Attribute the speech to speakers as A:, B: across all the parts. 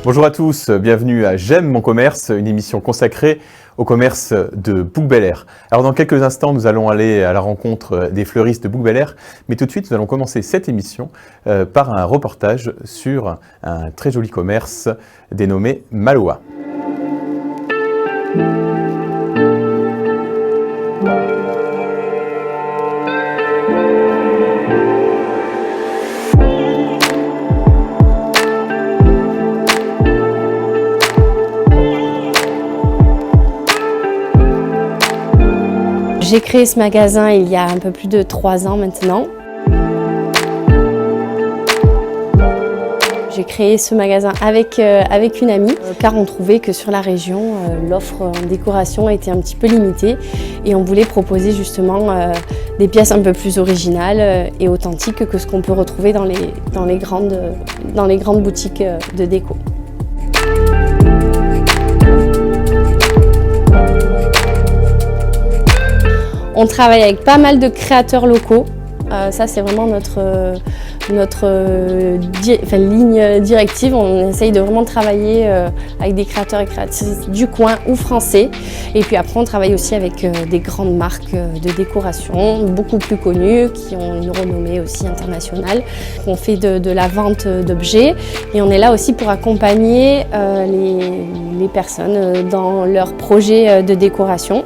A: Bonjour à tous, bienvenue à J'aime mon commerce, une émission consacrée au commerce de Bouc-Bel-Air. Alors dans quelques instants, nous allons aller à la rencontre des fleuristes de Bouc-Bel-Air, mais tout de suite, nous allons commencer cette émission par un reportage sur un très joli commerce dénommé Maloa.
B: J'ai créé ce magasin il y a un peu plus de 3 ans maintenant. J'ai créé ce magasin avec une amie car on trouvait que sur la région, l'offre en décoration était un petit peu limitée et on voulait proposer justement des pièces un peu plus originales et authentiques que ce qu'on peut retrouver dans les grandes boutiques de déco. On travaille avec pas mal de créateurs locaux. Ça, c'est vraiment notre ligne directive. On essaye de vraiment travailler avec des créateurs et créatrices du coin ou français. Et puis après, on travaille aussi avec des grandes marques de décoration, beaucoup plus connues, qui ont une renommée aussi internationale. On fait de la vente d'objets et on est là aussi pour accompagner les personnes dans leurs projets de décoration.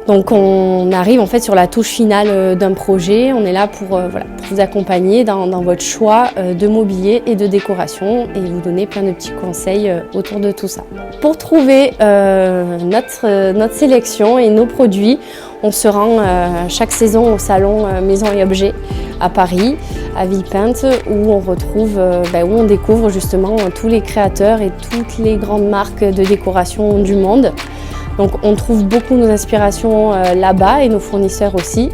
B: Donc on arrive en fait sur la touche finale d'un projet, on est là pour vous accompagner dans votre choix de mobilier et de décoration et vous donner plein de petits conseils autour de tout ça. Pour trouver notre sélection et nos produits, on se rend chaque saison au salon Maison et Objets à Paris, à Villepinte, où on découvre justement tous les créateurs et toutes les grandes marques de décoration du monde. Donc on trouve beaucoup nos inspirations là-bas et nos fournisseurs aussi.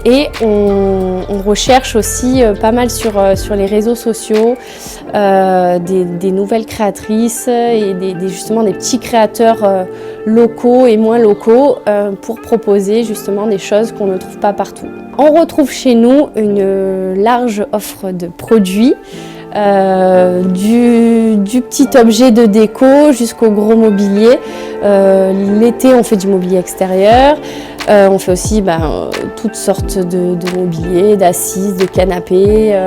B: Et on recherche aussi pas mal sur les réseaux sociaux des nouvelles créatrices et justement des petits créateurs locaux et moins locaux pour proposer justement des choses qu'on ne trouve pas partout. On retrouve chez nous une large offre de produits. Du petit objet de déco jusqu'au gros mobilier. L'été, on fait du mobilier extérieur. On fait aussi toutes sortes de mobilier, d'assises, de canapés,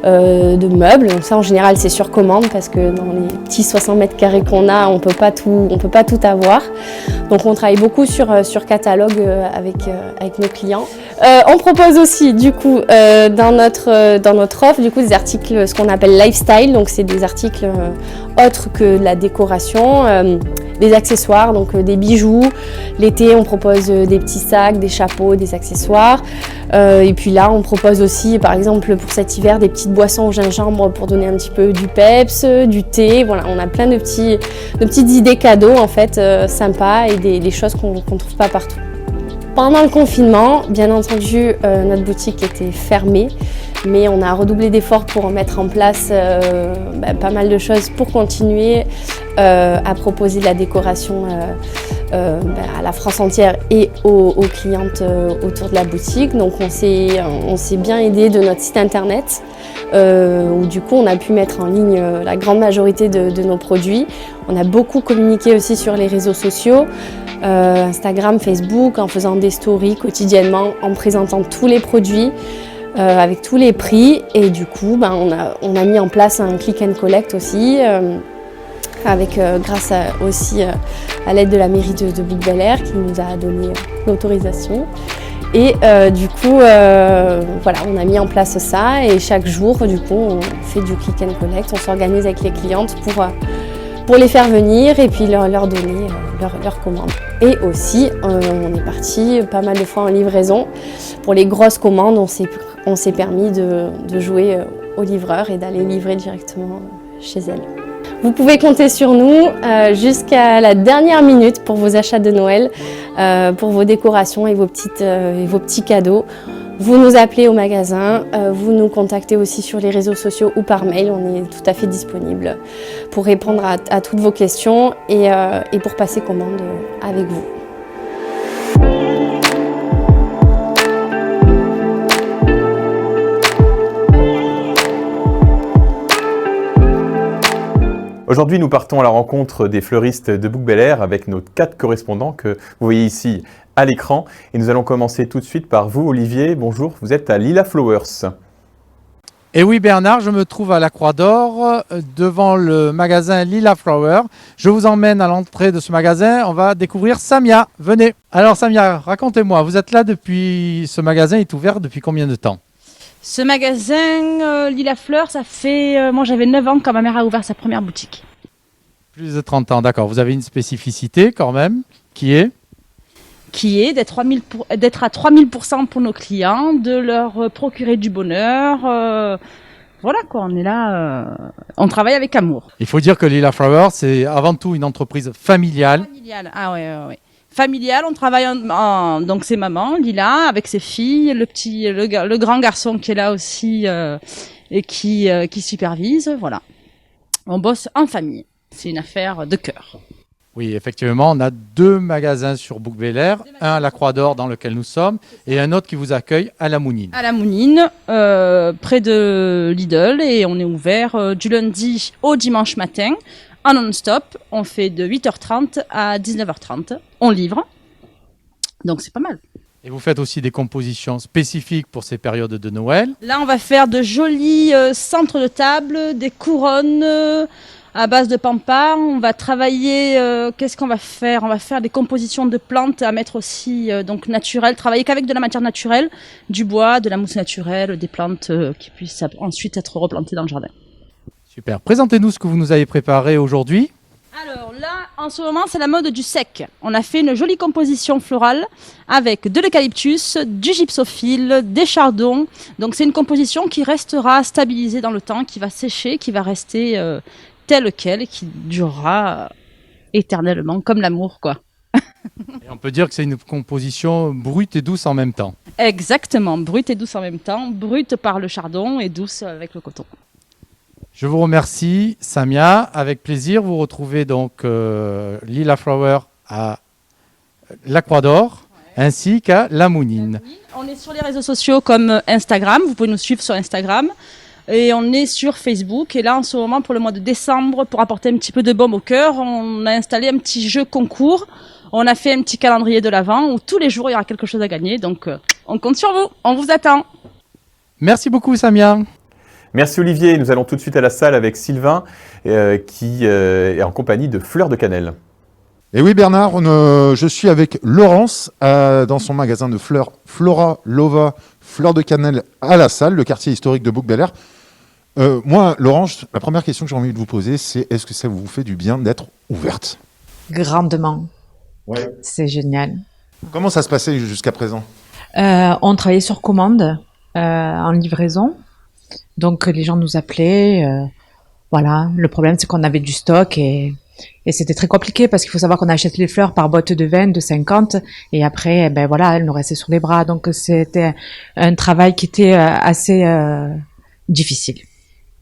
B: de meubles. Donc ça, en général, c'est sur commande parce que dans les petits 60 mètres carrés qu'on a, on peut pas tout avoir. Donc on travaille beaucoup sur catalogue avec nos clients. On propose aussi du coup dans notre offre des articles ce qu'on appelle lifestyle, donc c'est des articles autres que de la décoration, des accessoires, donc des bijoux. L'été on propose des petits sacs, des chapeaux, des accessoires. Et puis là on propose aussi par exemple pour cet hiver des petites boissons au gingembre pour donner un petit peu du peps, du thé. Voilà, on a plein de petites idées cadeaux en fait sympas et des choses qu'on ne trouve pas partout. Pendant le confinement, bien entendu, notre boutique était fermée, mais on a redoublé d'efforts pour mettre en place pas mal de choses pour continuer à proposer de la décoration à la France entière et aux clientes autour de la boutique. Donc on s'est bien aidé de notre site internet où du coup on a pu mettre en ligne la grande majorité de nos produits. On a beaucoup communiqué aussi sur les réseaux sociaux. Instagram, Facebook, en faisant des stories quotidiennement, en présentant tous les produits avec tous les prix et du coup on a mis en place un click and collect aussi grâce à l'aide de la mairie de Bouc-Bel-Air qui nous a donné l'autorisation et on a mis en place ça et chaque jour du coup on fait du click and collect, on s'organise avec les clientes pour les faire venir et puis leur donner leur commande. Et aussi, on est parti pas mal de fois en livraison. Pour les grosses commandes, on s'est permis de jouer au livreur et d'aller livrer directement chez elles. Vous pouvez compter sur nous jusqu'à la dernière minute pour vos achats de Noël, pour vos décorations et vos petits cadeaux. Vous nous appelez au magasin, vous nous contactez aussi sur les réseaux sociaux ou par mail, on est tout à fait disponible pour répondre à toutes vos questions et pour passer commande avec vous.
A: Aujourd'hui, nous partons à la rencontre des fleuristes de Bouc-Bel-Air avec nos 4 correspondants que vous voyez ici à l'écran. Et nous allons commencer tout de suite par vous, Olivier. Bonjour, vous êtes à Lila Flowers.
C: Et oui Bernard, je me trouve à la Croix d'Or, devant le magasin Lila Flower. Je vous emmène à l'entrée de ce magasin, on va découvrir Samia. Venez. Alors Samia, racontez-moi, vous êtes là depuis, ce magasin est ouvert depuis combien de temps?
D: Ce magasin Lila Fleur, ça fait... moi j'avais 9 ans quand ma mère a ouvert sa première boutique.
C: Plus de 30 ans, d'accord. Vous avez une spécificité quand même, qui est
D: D'être à 3000% pour nos clients, de leur procurer du bonheur. Voilà quoi, on est là, on travaille avec amour.
C: Il faut dire que Lila Flower, c'est avant tout une entreprise familiale.
D: Familial, ah ouais. Familial, on travaille donc c'est maman, Lila, avec ses filles, le grand garçon qui est là aussi et qui supervise, voilà. On bosse en famille, c'est une affaire de cœur.
C: Oui, effectivement, on a 2 magasins sur Bouc-Bel-Air, un à la Croix d'Or dans lequel nous sommes et un autre qui vous accueille à la Mounine.
D: À la Mounine, près de Lidl, et on est ouvert du lundi au dimanche matin en non-stop. On fait de 8h30 à 19h30. On livre, donc c'est pas mal.
C: Et vous faites aussi des compositions spécifiques pour ces périodes de Noël.
D: Là, on va faire de jolis centres de table, des couronnes à base de pampa. On va travailler, qu'est-ce qu'on va faire? On va faire des compositions de plantes à mettre aussi, donc naturelles, travailler qu'avec de la matière naturelle, du bois, de la mousse naturelle, des plantes qui puissent ensuite être replantées dans le jardin.
C: Super. Présentez-nous ce que vous nous avez préparé aujourd'hui.
D: Alors là, en ce moment, c'est la mode du sec. On a fait une jolie composition florale avec de l'eucalyptus, du gypsophile, des chardons. Donc c'est une composition qui restera stabilisée dans le temps, qui va sécher, qui va rester tel quel, qui durera éternellement, comme l'amour, quoi.
C: Et on peut dire que c'est une composition brute et douce en même temps.
D: Exactement, brute et douce en même temps, brute par le chardon et douce avec le coton.
C: Je vous remercie, Samia. Avec plaisir, vous retrouvez donc Lila Flower à la Croix d'Or, ainsi qu'à la Mounine.
D: On est sur les réseaux sociaux comme Instagram, vous pouvez nous suivre sur Instagram. Et on est sur Facebook. Et là, en ce moment, pour le mois de décembre, pour apporter un petit peu de baume au cœur, on a installé un petit jeu concours. On a fait un petit calendrier de l'Avent où tous les jours, il y aura quelque chose à gagner. Donc, on compte sur vous. On vous attend.
C: Merci beaucoup, Samia.
A: Merci Olivier. Nous allons tout de suite à la salle avec Sylvain qui est en compagnie de Fleur de Cannelle.
E: Et oui Bernard, je suis avec Laurence dans son magasin de fleurs Flora Lova Fleur de Cannelle à la salle, le quartier historique de Bouc-Bel-Air. Moi, Laurence, la première question que j'ai envie de vous poser, c'est est-ce que ça vous fait du bien d'être ouverte?
F: Grandement.
E: Ouais.
F: C'est génial.
E: Comment ça se passait jusqu'à présent?
F: On travaillait sur commande, en livraison. Donc les gens nous appelaient. Voilà. Le problème, c'est qu'on avait du stock et c'était très compliqué parce qu'il faut savoir qu'on achète les fleurs par boîte de 20, de 50 et après, ben voilà, elles nous restaient sur les bras. Donc c'était un travail qui était assez difficile.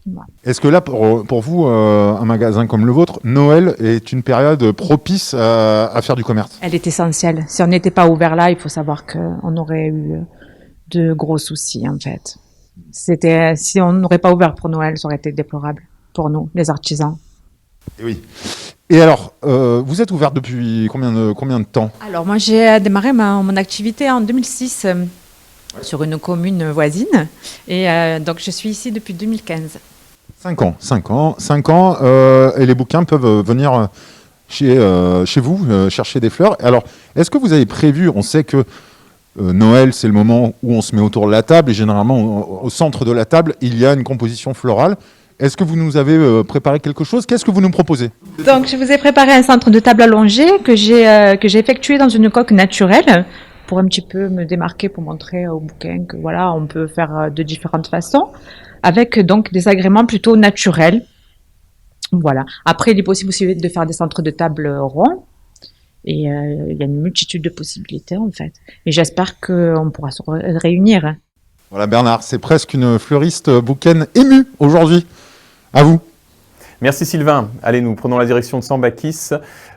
F: Voilà.
E: Est-ce que là, pour vous, un magasin comme le vôtre, Noël est une période propice à faire du commerce?
F: Elle est essentielle. Si on n'était pas ouvert là, il faut savoir qu'on aurait eu de gros soucis en fait. Si on n'aurait pas ouvert pour Noël, ça aurait été déplorable pour nous, les artisans.
E: Et oui. Et alors, vous êtes ouverte depuis combien de temps?
F: Alors moi j'ai démarré mon activité en 2006 sur une commune voisine et donc je suis ici depuis 2015.
E: 5 ans. Et les bouquins peuvent venir chez vous chercher des fleurs. Alors, est-ce que vous avez prévu, on sait que Noël, c'est le moment où on se met autour de la table et généralement au centre de la table, il y a une composition florale. Est-ce que vous nous avez préparé quelque chose? Qu'est-ce que vous nous proposez?
F: Donc, je vous ai préparé un centre de table allongé que j'ai effectué dans une coque naturelle pour un petit peu me démarquer, pour montrer au bouquin que voilà, on peut faire de différentes façons, avec donc des agréments plutôt naturels. Voilà. Après, il est possible aussi de faire des centres de table ronds. Et il y a une multitude de possibilités en fait. Et j'espère qu'on pourra se réunir.
E: Voilà Bernard, c'est presque une fleuriste bouquine émue aujourd'hui. À vous.
A: Merci Sylvain. Allez, nous prenons la direction de Sambakis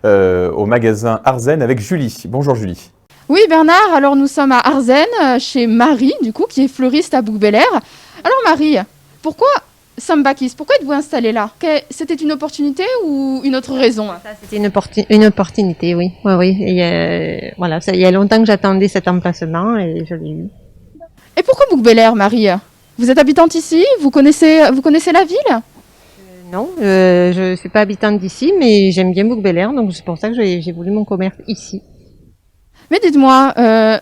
A: au magasin Arzen avec Julie. Bonjour Julie.
G: Oui Bernard, alors nous sommes à Arzen chez Marie du coup qui est fleuriste à Bouc-Bel-Air. Alors Marie, pourquoi Sambakis, pourquoi êtes-vous installé là? C'était une opportunité ou une autre raison?
H: Ça, c'était une opportunité, oui. Oui, oui. Et, voilà, il y a longtemps que j'attendais cet emplacement et je l'ai eu.
G: Et pourquoi Bouc-Bel-Air, Marie? Vous êtes habitante ici? Vous connaissez la ville?
H: Non, je suis pas habitante d'ici, mais j'aime bien Bouc-Bel-Air, donc c'est pour ça que j'ai voulu mon commerce ici.
G: Mais dites-moi,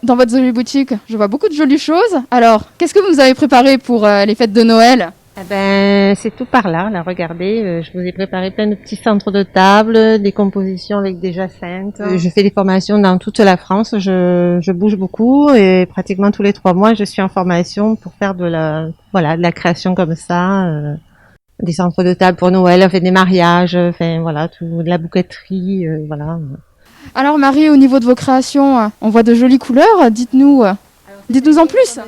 G: dans votre jolie boutique, je vois beaucoup de jolies choses. Alors, qu'est-ce que vous avez préparé pour les fêtes de Noël?
H: Eh ben, c'est tout par là. Là, regardez, je vous ai préparé plein de petits centres de table, des compositions avec des jacinthes. Je fais des formations dans toute la France. Je bouge beaucoup et pratiquement tous les 3 mois, je suis en formation pour faire de la création comme ça. Des centres de table pour Noël, on fait des mariages, enfin voilà, de la bouquetterie, voilà.
G: Alors Marie, au niveau de vos créations, on voit de jolies couleurs. Dites-nous en plus.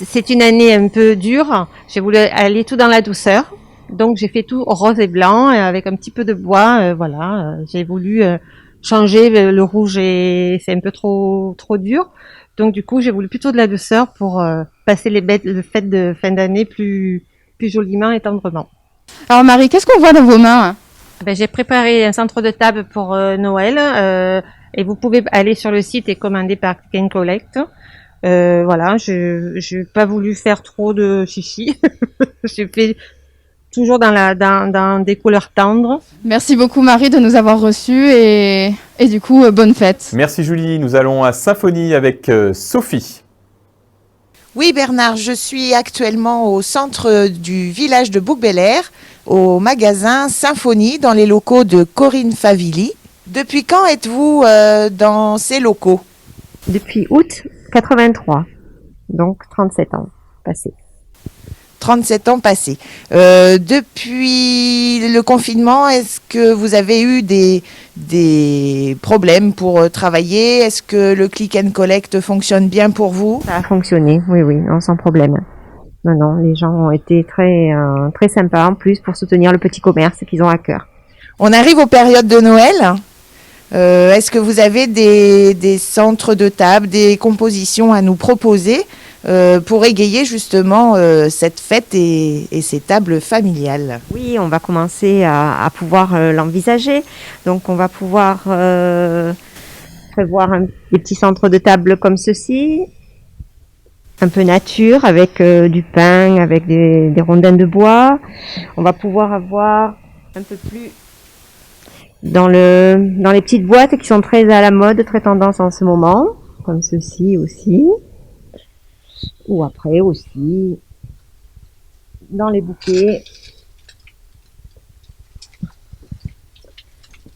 H: C'est une année un peu dure. J'ai voulu aller tout dans la douceur, donc j'ai fait tout rose et blanc avec un petit peu de bois. Voilà, j'ai voulu changer. Le rouge c'est un peu trop dur, donc du coup j'ai voulu plutôt de la douceur pour passer les fêtes de fin d'année plus joliment et tendrement.
G: Alors Marie, qu'est-ce qu'on voit dans vos mains?
H: Ben, j'ai préparé un centre de table pour Noël et vous pouvez aller sur le site et commander par Click and Collect. Voilà, je n'ai pas voulu faire trop de chichi. J'ai fait toujours dans des couleurs tendres.
G: Merci beaucoup Marie de nous avoir reçus et du coup, bonne fête.
A: Merci Julie, nous allons à Symphonie avec Sophie.
I: Oui Bernard, je suis actuellement au centre du village de Bouc-Bel-Air, au magasin Symphonie, dans les locaux de Corinne Favilli. Depuis quand êtes-vous dans ces locaux?
H: Depuis août 83, donc 37 ans passés.
I: 37 ans passés. Depuis le confinement, est-ce que vous avez eu des problèmes pour travailler? Est-ce que le click and collect fonctionne bien pour vous?
H: Ça a fonctionné, oui, non, sans problème. Non, les gens ont été très sympas en plus pour soutenir le petit commerce qu'ils ont à cœur.
I: On arrive aux périodes de Noël. Est-ce que vous avez des centres de table, des compositions à nous proposer pour égayer justement cette fête et ces tables familiales?
H: Oui, on va commencer à pouvoir l'envisager. Donc on va pouvoir prévoir des petits centres de table comme ceci, un peu nature avec du pain, avec des rondins de bois. On va pouvoir avoir un peu plus dans les petites boîtes qui sont très à la mode, très tendance en ce moment, comme ceci aussi. Ou après aussi dans les bouquets,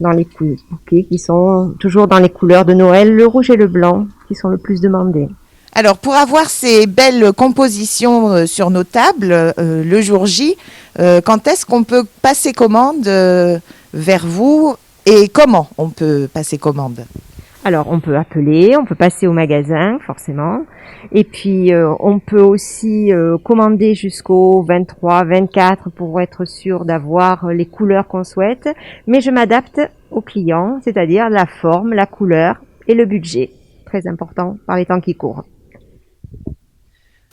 H: bouquets qui sont toujours dans les couleurs de Noël, le rouge et le blanc qui sont le plus demandés.
I: Alors pour avoir ces belles compositions sur nos tables le jour J, quand est-ce qu'on peut passer commande vers vous et comment on peut passer commande?
H: Alors on peut appeler, on peut passer au magasin forcément, et puis on peut aussi commander jusqu'au 23, 24 pour être sûr d'avoir les couleurs qu'on souhaite, mais je m'adapte au client, c'est-à-dire la forme, la couleur et le budget, très important par les temps qui courent.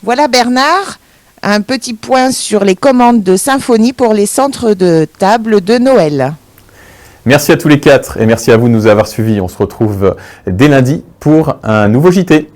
I: Voilà Bernard, un petit point sur les commandes de Symphonie pour les centres de table de Noël.
A: Merci à tous les 4 et merci à vous de nous avoir suivis. On se retrouve dès lundi pour un nouveau JT.